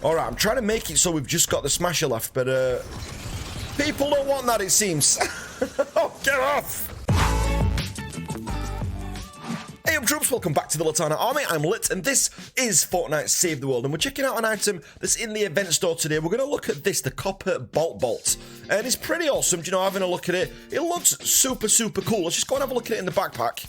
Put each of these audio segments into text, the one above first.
Alright, I'm trying to make it so we've just got the smasher left, but people don't want that, it seems. Oh, get off! Hey up troops, welcome back to the Litanah army. I'm Lit and this is Fortnite Save the World, and we're checking out an item that's in the event store today. We're going to look at this, the copper bolt, and it's pretty awesome. Do you know, having a look at it, it looks super cool. Let's just go and have a look at it in the backpack.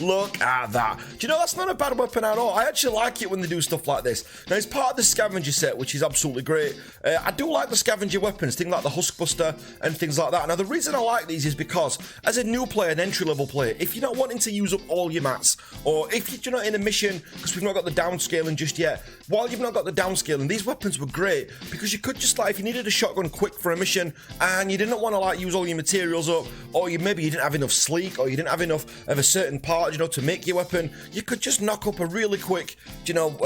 Look at that. Do you know, that's not a bad weapon at all. I actually like it when they do stuff like this. Now, it's part of the scavenger set, which is absolutely great. I do like the scavenger weapons, things like the husk buster and things like that. Now, the reason I like these is because, as a new player, an entry-level player, if you're not wanting to use up all your mats, or if you're not in a mission, because we've not got the downscaling just yet, while you've not got the downscaling, these weapons were great, because you could just, like, if you needed a shotgun quick for a mission, and you didn't want to, like, use all your materials up, or maybe you didn't have enough sleek, or you didn't have enough of a certain part, you know, to make your weapon, you could just knock up a really quick, you know,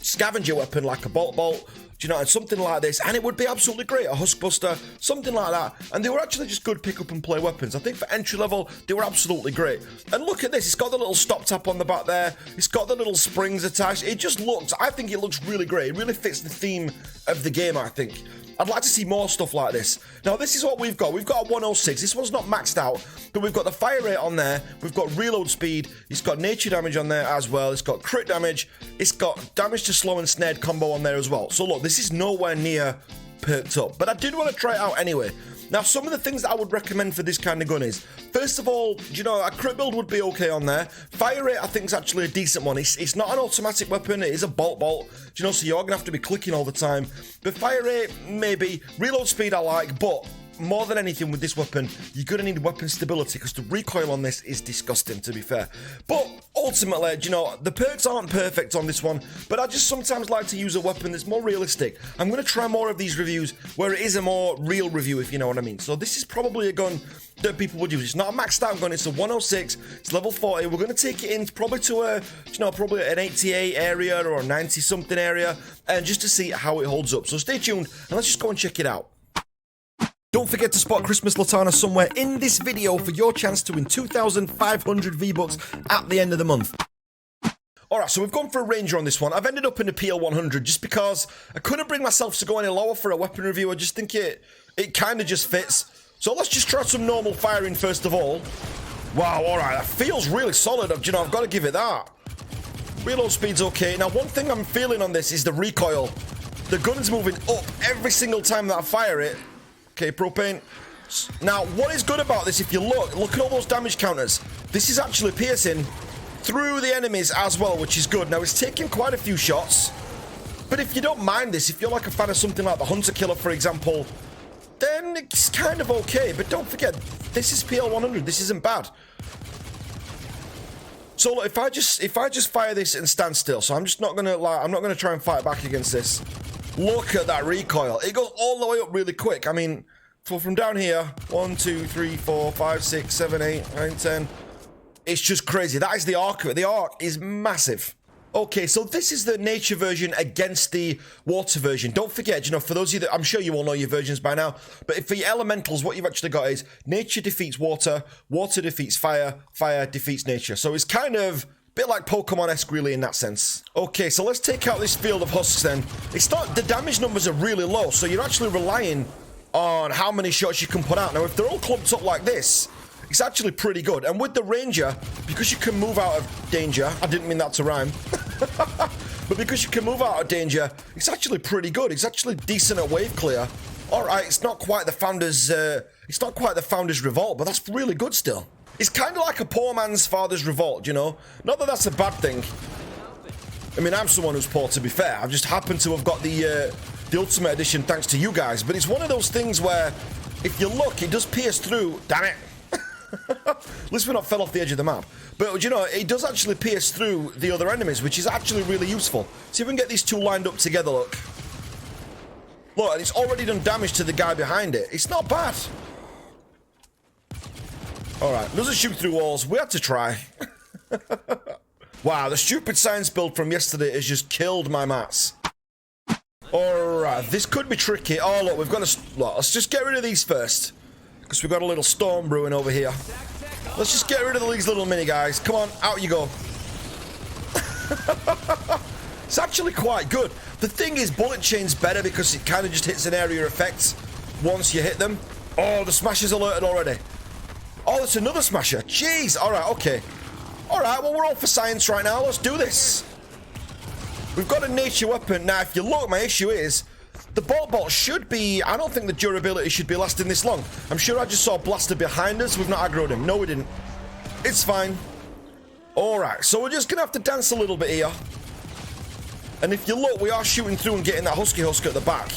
scavenger weapon like a bolt, you know, and something like this, and it would be absolutely great. A husk buster, something like that, and they were actually just good pick up and play weapons. I think for entry level, they were absolutely great. And look at this, it's got the little stop tap on the back there, it's got the little springs attached. It just looks, I think it looks really great. It really fits the theme of the game, I think. I'd like to see more stuff like this. Now, this is what we've got. We've got a 106. This one's not maxed out, but we've got the fire rate on there. We've got reload speed. It's got nature damage on there as well. It's got crit damage. It's got damage to slow and snared combo on there as well. So, look, this is nowhere near perked up, but I did want to try it out anyway. Now, some of the things that I would recommend for this kind of gun is, first of all, you know, a crit build would be okay on there. Fire rate, I think, is actually a decent one. It's not an automatic weapon. It is a bolt. You know, so you're going to have to be clicking all the time. But fire rate, maybe. Reload speed, I like, but more than anything with this weapon, you're going to need weapon stability, because the recoil on this is disgusting, to be fair. But ultimately, you know, the perks aren't perfect on this one, but I just sometimes like to use a weapon that's more realistic. I'm going to try more of these reviews where it is a more real review, if you know what I mean. So this is probably a gun that people would use. It's not a maxed out gun, it's a 106, it's level 40. We're going to take it in probably to a, you know, probably an 88 area or a 90 something area, and just to see how it holds up. So stay tuned and let's just go and check it out. Don't forget to spot Christmas Litanah somewhere in this video for your chance to win 2,500 V-Bucks at the end of the month. Alright, so we've gone for a Ranger on this one. I've ended up in a PL100 just because I couldn't bring myself to go any lower for a weapon review. I just think it kind of just fits. So let's just try some normal firing first of all. Wow, alright, that feels really solid. You know, I've got to give it that. Reload speed's okay. Now, one thing I'm feeling on this is the recoil. The gun's moving up every single time that I fire it. Okay, propane. Now, what is good about this, if you look at all those damage counters. This is actually piercing through the enemies as well, which is good. Now, it's taking quite a few shots. But if you don't mind this, if you're like a fan of something like the Hunter Killer, for example, then it's kind of okay. But don't forget, this is PL100. This isn't bad. So look, if I just fire this and stand still, so I'm just not gonna I'm not gonna try and fight back against this. Look at that recoil. It goes all the way up really quick. I mean, from down here, 1, 2, 3, 4, 5, 6, 7, 8, 9, 10. It's just crazy. That is the arc of it. The arc is massive. Okay, so this is the nature version against the water version. Don't forget, you know, for those of you that, I'm sure you all know your versions by now, but for your elementals, what you've actually got is nature defeats water, water defeats fire, fire defeats nature. So it's kind of bit like Pokemon-esque really in that sense. Okay, so let's take out this field of husks then. It's not, the damage numbers are really low, so you're actually relying on how many shots you can put out. Now, if they're all clumped up like this, it's actually pretty good. And with the Ranger, because you can move out of danger, I didn't mean that to rhyme, but because you can move out of danger, it's actually pretty good. It's actually decent at wave clear. All right, it's not quite the Founder's, Revolt, but that's really good still. It's kind of like a poor man's father's revolt, you know? Not that that's a bad thing. I mean, I'm someone who's poor, to be fair. I've just happened to have got the Ultimate Edition thanks to you guys. But it's one of those things where, if you look, it does pierce through. Damn it. At least we're not fell off the edge of the map. But, you know, it does actually pierce through the other enemies, which is actually really useful. See if we can get these two lined up together, look. Look, and it's already done damage to the guy behind it. It's not bad. Alright, doesn't shoot through walls. We had to try. Wow, the stupid science build from yesterday has just killed my mats. Alright, this could be tricky. Oh, look, we've got to... Look, let's just get rid of these first. Because we've got a little storm brewing over here. Let's just get rid of these little mini guys. Come on, out you go. It's actually quite good. The thing is, bullet chain's better because it kind of just hits an area effect once you hit them. Oh, the smasher's alerted already. Oh, it's another smasher. Jeez. All right, okay. All right, well, we're all for science right now. Let's do this. We've got a nature weapon. Now, if you look, my issue is the bolt should be... I don't think the durability should be lasting this long. I'm sure I just saw a blaster behind us. We've not aggroed him. No, we didn't. It's fine. All right, so we're just going to have to dance a little bit here. And if you look, we are shooting through and getting that husky husk at the back.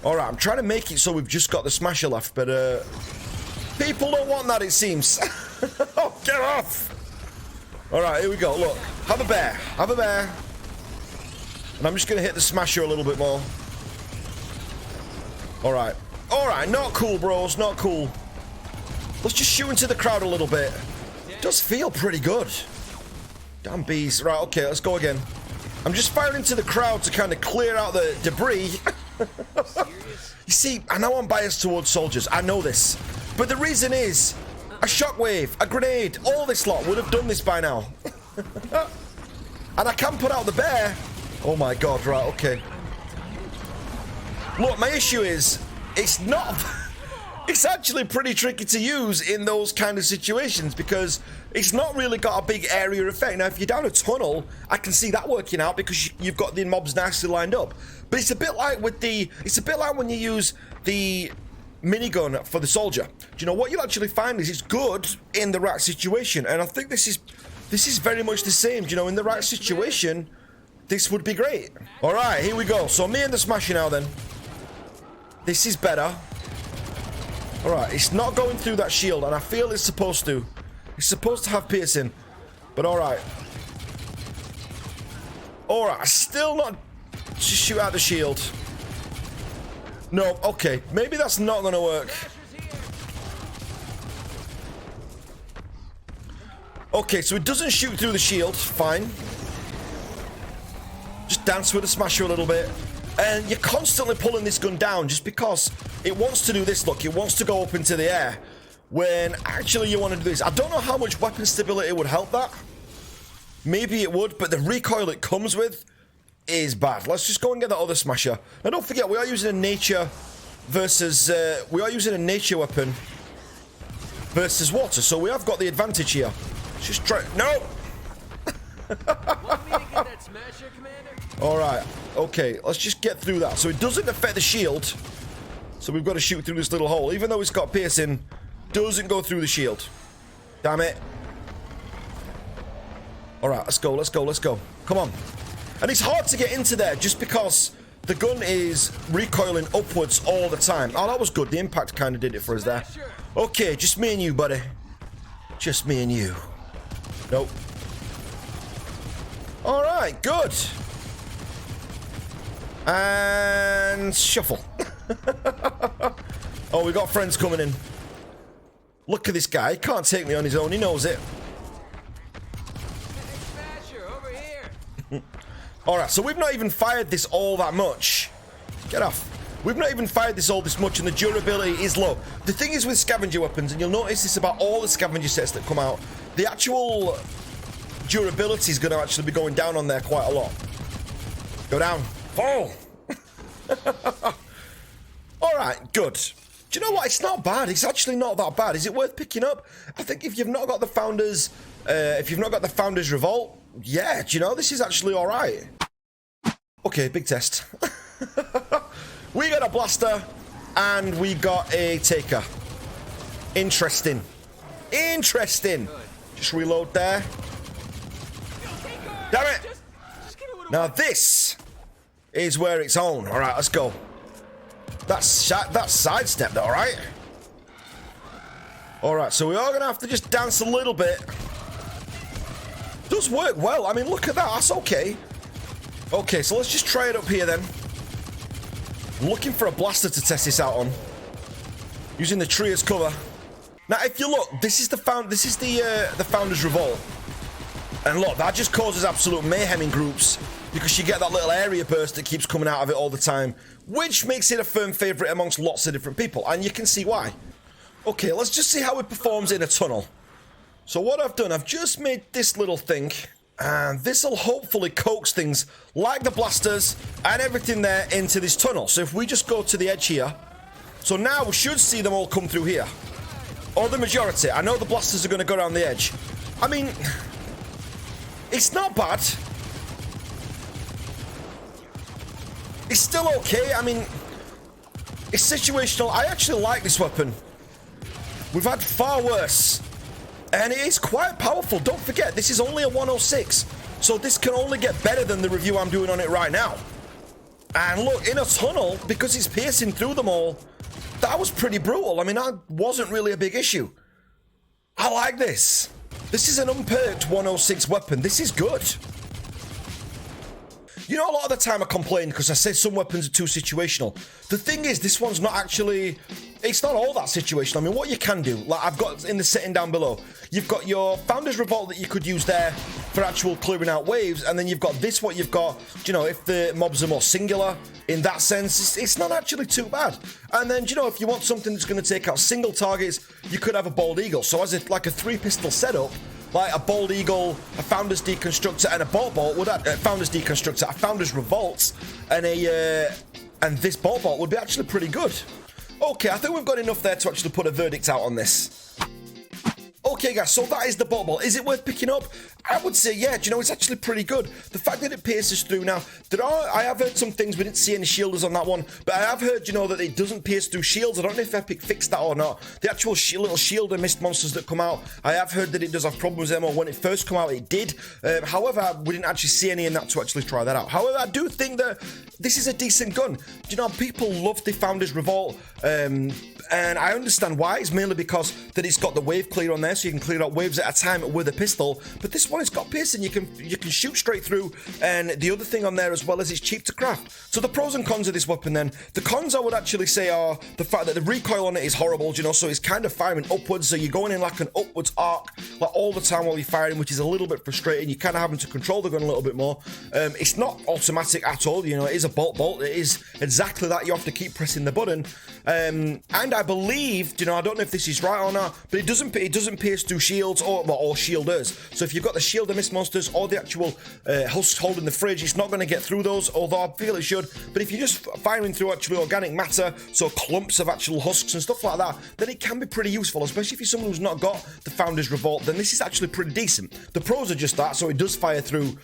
All right, I'm trying to make it so we've just got the smasher left, but people don't want that, it seems. Oh, get off! All right, here we go. Look, have a bear. Have a bear. And I'm just going to hit the smasher a little bit more. All right. All right, not cool, bros. Not cool. Let's just shoot into the crowd a little bit. Does feel pretty good. Damn bees. Right, okay, let's go again. I'm just firing into the crowd to kind of clear out the debris. You see, I know I'm biased towards soldiers. I know this. But the reason is, a shockwave, a grenade, all this lot would have done this by now. And I can put out the bear. Oh my god, right, okay. Look, my issue is, it's not... It's actually pretty tricky to use in those kind of situations because it's not really got a big area effect. Now, if you're down a tunnel, I can see that working out because you've got the mobs nicely lined up. But it's a bit like with the... It's a bit like when you use the minigun for the soldier. Do you know, what you'll actually find is it's good in the right situation. And I think this is very much the same. Do you know, in the right situation, this would be great. All right, here we go. So me and the smasher now then. This is better. Alright, it's not going through that shield, and I feel it's supposed to. It's supposed to have piercing. But alright. Alright, still not... Just shoot out the shield. No, okay. Maybe that's not going to work. Okay, so it doesn't shoot through the shield. Fine. Just dance with the smasher a little bit. And you're constantly pulling this gun down just because it wants to do this. Look, it wants to go up into the air when actually you want to do this. I don't know how much weapon stability would help that. Maybe it would, but the recoil it comes with is bad. Let's just go and get that other smasher. Now, don't forget, we are using a nature versus... we are using a nature weapon versus water, so we have got the advantage here. Let's just try... No! Want me to get that smasher, Commander? Alright, okay, let's just get through that. So it doesn't affect the shield. So we've got to shoot through this little hole. Even though it's got piercing, doesn't go through the shield. Damn it. Alright, let's go, let's go, let's go. Come on. And it's hard to get into there just because the gun is recoiling upwards all the time. Oh, that was good. The impact kind of did it for us there. Okay, just me and you, buddy. Just me and you. Nope. Alright, good. And shuffle. Oh, we got friends coming in. Look at this guy. He can't take me on his own. He knows it. Smasher, over here. Alright, so we've not even fired this all that much. Get off. We've not even fired this all this much, and the durability is low. The thing is with scavenger weapons, and you'll notice this about all the scavenger sets that come out, the actual durability is going to actually be going down on there quite a lot. Go down. Fall. Alright, good. Do you know what? It's not bad. It's actually not that bad. Is it worth picking up? I think if you've not got the Founders... Revolt, yeah, do you know, this is actually alright. Okay, big test. We got a blaster, and we got a taker. Interesting. Interesting. Just reload there. Damn it! Now this is where it's on. All right, let's go. That's sidestepped, all right. All right, so we are gonna have to just dance a little bit. Does work well. I mean, look at that. That's okay. Okay, so let's just try it up here then. I'm looking for a blaster to test this out on. Using the tree as cover. Now, if you look, this is the Founders Revolt. And look, that just causes absolute mayhem in groups because you get that little area burst that keeps coming out of it all the time, which makes it a firm favorite amongst lots of different people, and you can see why. Okay, let's just see how it performs in a tunnel. So what I've done, I've just made this little thing And this will hopefully coax things like the blasters and everything there into this tunnel. So if we just go to the edge here, so now we should see them all come through here. Or the majority. I know the blasters are going to go around the edge. I mean, it's not bad. It's still okay. I mean, it's situational. I actually like this weapon. We've had far worse. And it is quite powerful. Don't forget, this is only a 106. So this can only get better than the review I'm doing on it right now. And look, in a tunnel, because it's piercing through them all, that was pretty brutal. I mean, that wasn't really a big issue. I like this. This is an unperked 106 weapon. This is good. You know, a lot of the time I complain because I say some weapons are too situational. The thing is, this one's not actually... It's not all that situational. I mean, what you can do, like I've got in the setting down below, you've got your Founder's Revolt that you could use there for actual clearing out waves, and then you've got this, what you've got, you know, if the mobs are more singular, in that sense, it's not actually too bad. And then, you know, if you want something that's going to take out single targets, you could have a Bald Eagle. So as if like a 3-pistol setup, like a Bald Eagle, a Founder's Deconstructor, and a Bolt Bolt would have Founder's Deconstructor, a Founder's Revolt, and and this Bolt Bolt would be actually pretty good. Okay, I think we've got enough there to actually put a verdict out on this. Okay, guys, so that is the Bolt Bolt. Is it worth picking up? I would say, yeah, do you know, it's actually pretty good. The fact that it pierces through now, I have heard some things, we didn't see any shielders on that one, but I have heard, you know, that it doesn't pierce through shields. I don't know if Epic fixed that or not. The actual little shielder mist monsters that come out, I have heard that it does have problems with them, or when it first came out, it did. However, we didn't actually see any in that to actually try that out. However, I do think that this is a decent gun. You know, people love the Founder's Revolt, and I understand why. It's mainly because that it's got the wave clear on there, so you can clear out waves at a time with a pistol. But this one has got piercing. You can shoot straight through. And the other thing on there as well is it's cheap to craft. So the pros and cons of this weapon then, the cons I would actually say are the fact that the recoil on it is horrible, you know, so it's kind of firing upwards, so you're going in like an upwards arc like all the time while you're firing, which is a little bit frustrating. You're kind of having to control the gun a little bit more. It's not automatic at all, you know, it is a bolt. It is exactly that. You have to keep pressing the button. And I believe, you know, I don't know if this is right or not, but it doesn't pierce through shields or shielders. So if you've got the shielder mist monsters or the actual husks holding the fridge, it's not going to get through those, although I feel it should. But if you're just firing through actually organic matter, so clumps of actual husks and stuff like that, then it can be pretty useful, especially if you're someone who's not got the Founder's Revolt. Then this is actually pretty decent. The pros are just that, so it does fire through,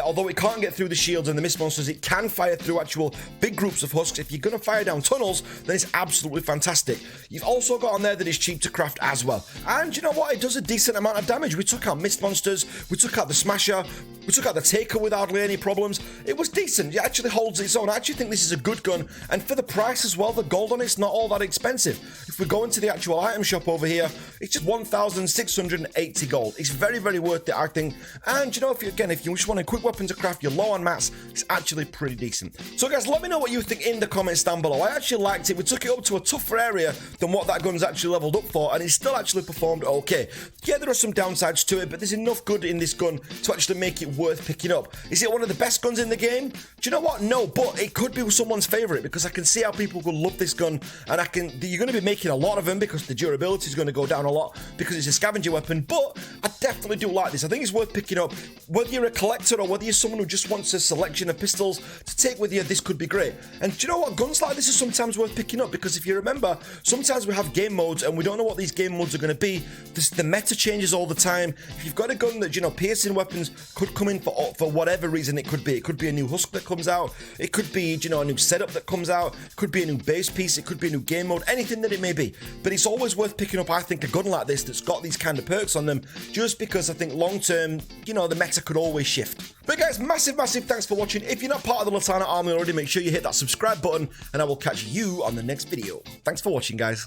although it can't get through the shields and the mist monsters, it can fire through actual big groups of husks. If you're going to fire down tunnels, then it's absolutely fantastic. You've also got on there that it's cheap to craft as well. And you know what? It does a decent amount of damage. We took out mist monsters, we took out the Smasher, we took out the Taker with hardly any problems. It was decent. It actually holds its own. I actually think this is a good gun. And for the price as well, the gold on it's not all that expensive. If we go into the actual item shop over here, it's just 1,680 gold. It's very, very worth it, I think. And you know, if you just want a quick weapon to craft, you're low on mats, it's actually pretty decent. So guys, let me know what you think in the comments down below. I actually liked it. We took it up to a tougher area than what that gun's actually leveled up for, and it still actually performed okay. Yeah, there are some downsides to it, but there's enough good in this gun to actually make it worth picking up. Is it one of the best guns in the game? Do you know what? No, but it could be someone's favorite, because I can see how people will love this gun, and you're going to be making a lot of them because the durability is going to go down a lot because it's a scavenger weapon. But I definitely do like this. I think it's worth picking up. Whether you're a collector or whether you're someone who just wants a selection of pistols to take with you, this could be great. And do you know what? Guns like this are sometimes worth picking up, because if you remember, sometimes we have game modes and we don't know what these game modes are going to be. The meta changes all the time. If you've got a gun that, you know, piercing weapons could come in for whatever reason it could be. It could be a new husk that comes out. It could be, you know, a new setup that comes out. It could be a new base piece. It could be a new game mode. Anything that it may be. But it's always worth picking up, I think, a gun like this that's got these kind of perks on them, just because I think long term, you know, the meta could always shift. But guys, massive thanks for watching. If you're not part of the Litanah army already, make sure you hit that subscribe button, and I will catch you on the next video. Thanks for watching, guys.